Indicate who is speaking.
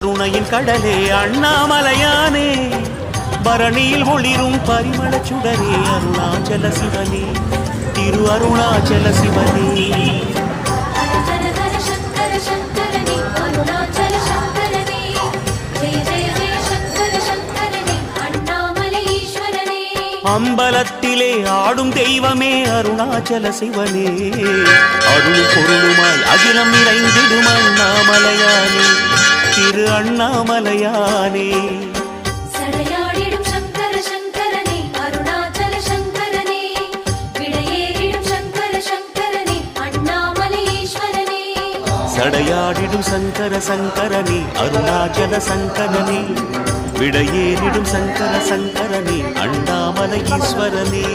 Speaker 1: கருணையின் கடலே அண்ணாமலையானே, பரணியில் ஒளிரும் பரிமள சுடரே அருணாச்சல சிவனே, திரு அருணாச்சல சிவனே. அம்பலத்திலே ஆடும் தெய்வமே அருணாச்சல சிவனே, அருள் பொருளுமாய் அகிலம் நிறைந்திடும் அண்ணாமலையானே, திரு அண்ணாமலையானே.
Speaker 2: சடையாடிடும் சங்கர சங்கரனே அருணாச்சல சங்கரனே, விடையேறிடும் சங்கர சங்கரனே அண்ணாமலை ஈஸ்வரனே.
Speaker 1: சடையாடிடும் சங்கர சங்கரனே அருணாச்சல சங்கரனே, விடையேறிடும் சங்கர சங்கரனே அண்ணாமலை ஈஸ்வரனே.